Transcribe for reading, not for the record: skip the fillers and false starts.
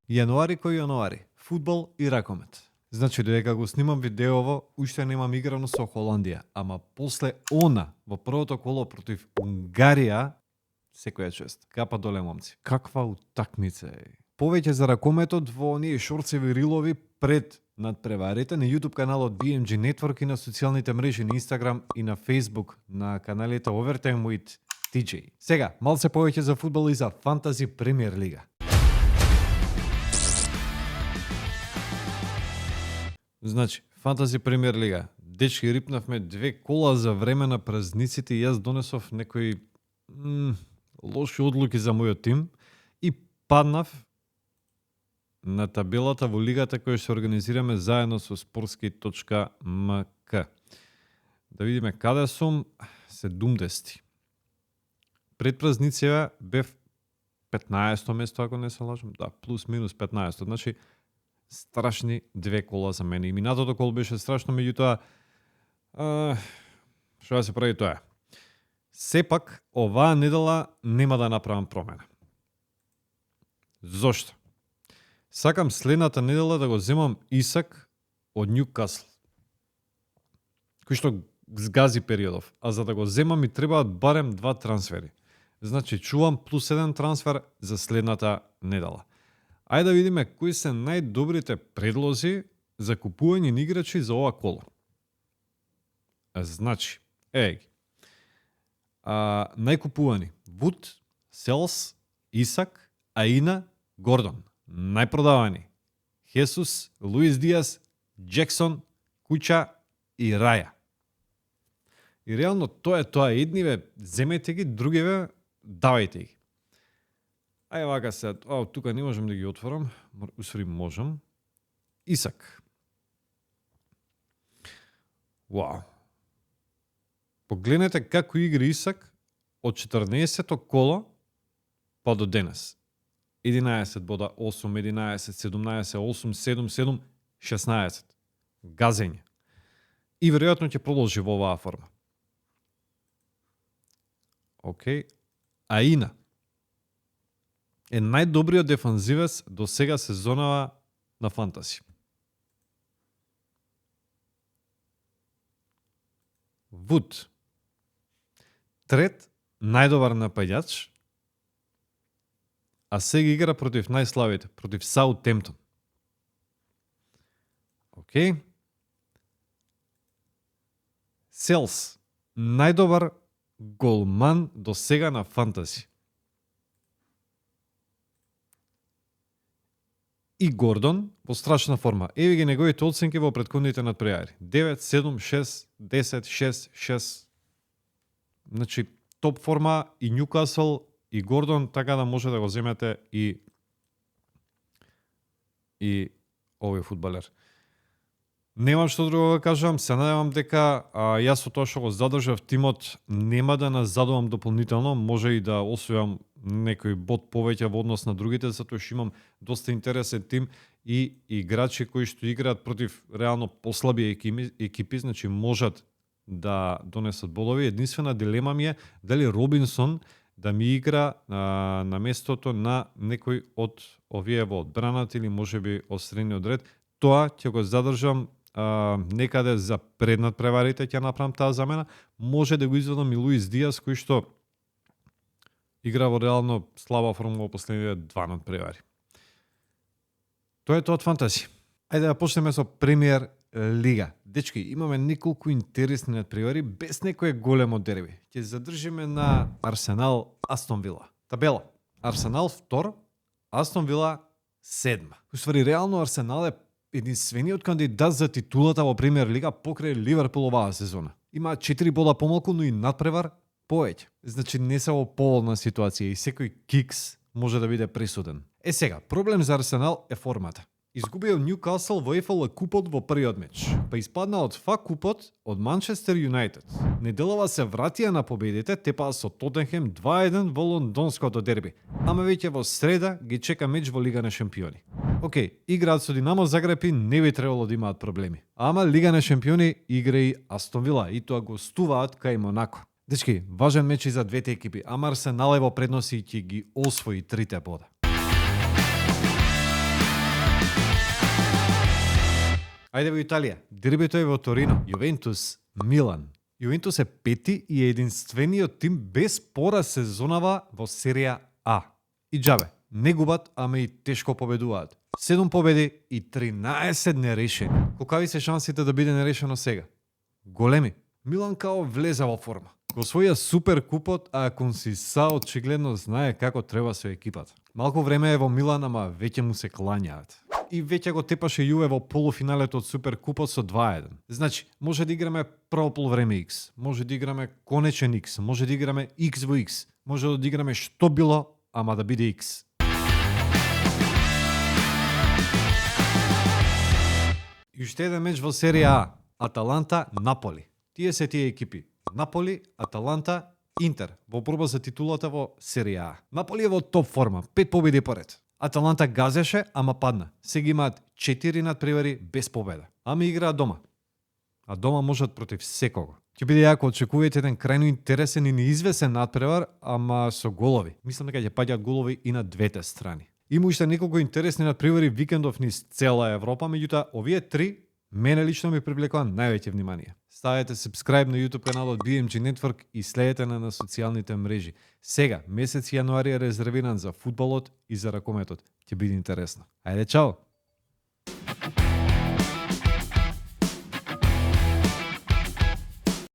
Јануари кој јануари, фудбал и ракомет. Значи, додека го снимам видеово, уште немам играно со Холандија, ама после она, во првото коло против Унгарија, секоја чест. Капа доле, момци. Каква утакмица е. Повеќе за ракометот во оние шорцеви рилови пред надпреварите на YouTube каналот BMG Network и на социјалните мрежи на Instagram и на Facebook на каналите Overtime with TJ. Сега, малце повеќе за фудбал и за Фантази Премиер Лига. Значи, Фантази Премиер Лига. Дечки, рипнавме 2 кола за време на празниците и јас донесов некои лоши одлуки за мојот тим и паднав на табелата во лигата која се организираме заедно со Sportski.mk. Да видиме каде сум, 70. Пред празниците бев 15-то место, ако не се лажам. Да, плюс минус 15-то. Значи, страшни 2 кола за мене. И минатото кол беше страшно, меѓутоа, што да се прави тоа? Сепак, оваа недела нема да направам промена. Зошто? Сакам следната недела да го земам Исак од Ньюкасл, кој што згази периодов. А за да го земам ми требаат барем 2 трансфери. Значи, чувам плюс 1 трансфер за следната недела. Ајде да видиме кои се најдобрите предлози за купување на играчи за ова коло. Значи, најкупувани Вуд, Селс, Исак, Аина, Гордон. Најпродавани Хесус, Луис Диас, Джексон, Куча и Раја. И реално тоа е тоа. Едниве земете ги, другиве давајте ги. Ај вака се, тука не можам да ги отворам, усвари можам. Исак. Вау. Погледнете како игри Исак од 14-то коло па до денес. 11 бода, 8, 11, 17, 8, 7, 7, 16. Газење. И веројатно ќе продолжи во оваа форма. Океј. Аина е најдобриот дефанзивец до сега сезонава на Фантаси. Вуд. Трет најдобар напаѓач, а сега игра против најслабите, против Саутемптон. Океј. Селс, најдобар голман до сега на Фантази. И Гордон во страшна форма. Еве ги неговите оценки во претходните надпревари. 9, 7, 6, 10, 6, 6. Значи, топ форма и Ньюкасл и Гордон, така да може да го земете и овој фудбалер. Немам што друго да кажам, се надевам дека јас со тоа што го задржав тимот нема да назадувам дополнително, може и да освојам некој бод повеќе во однос на другите, затоа што имам доста интересен тим и играчи кои што играат против реално послаби екипи, значи можат да донесат бодови. Единствена дилема ми е дали Робинсон да ми игра на местото на некој од овие во одбраната или можеби од средниот ред. Тоа ќе го задржам некаде за преднадпреварите, ќе направам таа замена. Може да го извадам и Луис Диас, кој што игра во реално слаба форма во последните 2 надпревари. Тоа е тоа од Фантази. Ајде да почнеме со Премиер Лига. Дечки, имаме неколку интересни надпревари без некое големо дерби. Ќе задржиме на Арсенал Астон Вила. Табела. Арсенал 2, Астон Вила 7. Уствари, реално Арсенал е единствениот кандидат за титулата во Премиер Лига покрај Ливерпул оваа сезона. Има 4 бода помалку, но и надпревар повеќе. Значи не се во поволна ситуација и секој кикс може да биде присуден. Сега, проблем за Арсенал е формата. Изгубија Ньюкасл во ЕФЛ купот во првиот меч, па испадна од ФА купот од Манчестер Юнајтед. Неделава се вратија на победите, тепаа со Тотенхем 2-1 во лондонското дерби. Ама веќе во среда ги чека меч во Лига на шампиони. Океј, играат со Динамо Загреб и не би требало да имаат проблеми. Ама Лига на шампиони игра и Астон Вила и тоа гостуваат кај Монако. Дечки, важен меч и за двете екипи, ама Арсенал е во предност и ќе ги освои 3 бода. Ајде во Италија. Дербито е во Торино. Јувентус, Милан. Јувентус е пети и е единствениот тим без пораз сезонава во серија А. И џабе, не губат, ама и тешко победуваат. 7 победи и 13 нерешени. Колкави се шансите да биде нерешено сега? Големи. Милан као влезе во форма. Го своја супер купот, а Консиса очигледно знае како треба со екипата. Малку време е во Милан, ама веќе му се клањаат. И веќе го тепаше Јуве во полуфиналето од Супер Купот со 2-1. Значи, може да играме прво полувреме X, може да играме конечен X, може да играме X во X, може да играме што било, ама да биде X. И уште еден меч во серија А. Аталанта-Наполи. Тие се тие екипи. Наполи, Аталанта, Интер во борба за титулата во серија А. Наполи е во топ форма, 5 победи поред. Аталанта газеше, ама падна. Сега имаат 4 надпревари без победа. Ама играат дома. А дома можат против секого. Ќе биде јако, очекувајте еден крајно интересен и неизвесен надпревар, ама со голови. Мислам дека ќе паѓаат голови и на двете страни. Има уште неколку интересни надпревари викендов низ цела Европа, меѓутоа овие три мене лично ми привлекува највеќе внимание. Ставете subscribe на YouTube каналот BMG Network и следете на социјалните мрежи. Сега, месец јануари е резервиран за фудбалот и за ракометот. Ќе биде интересно. Ајде, чао!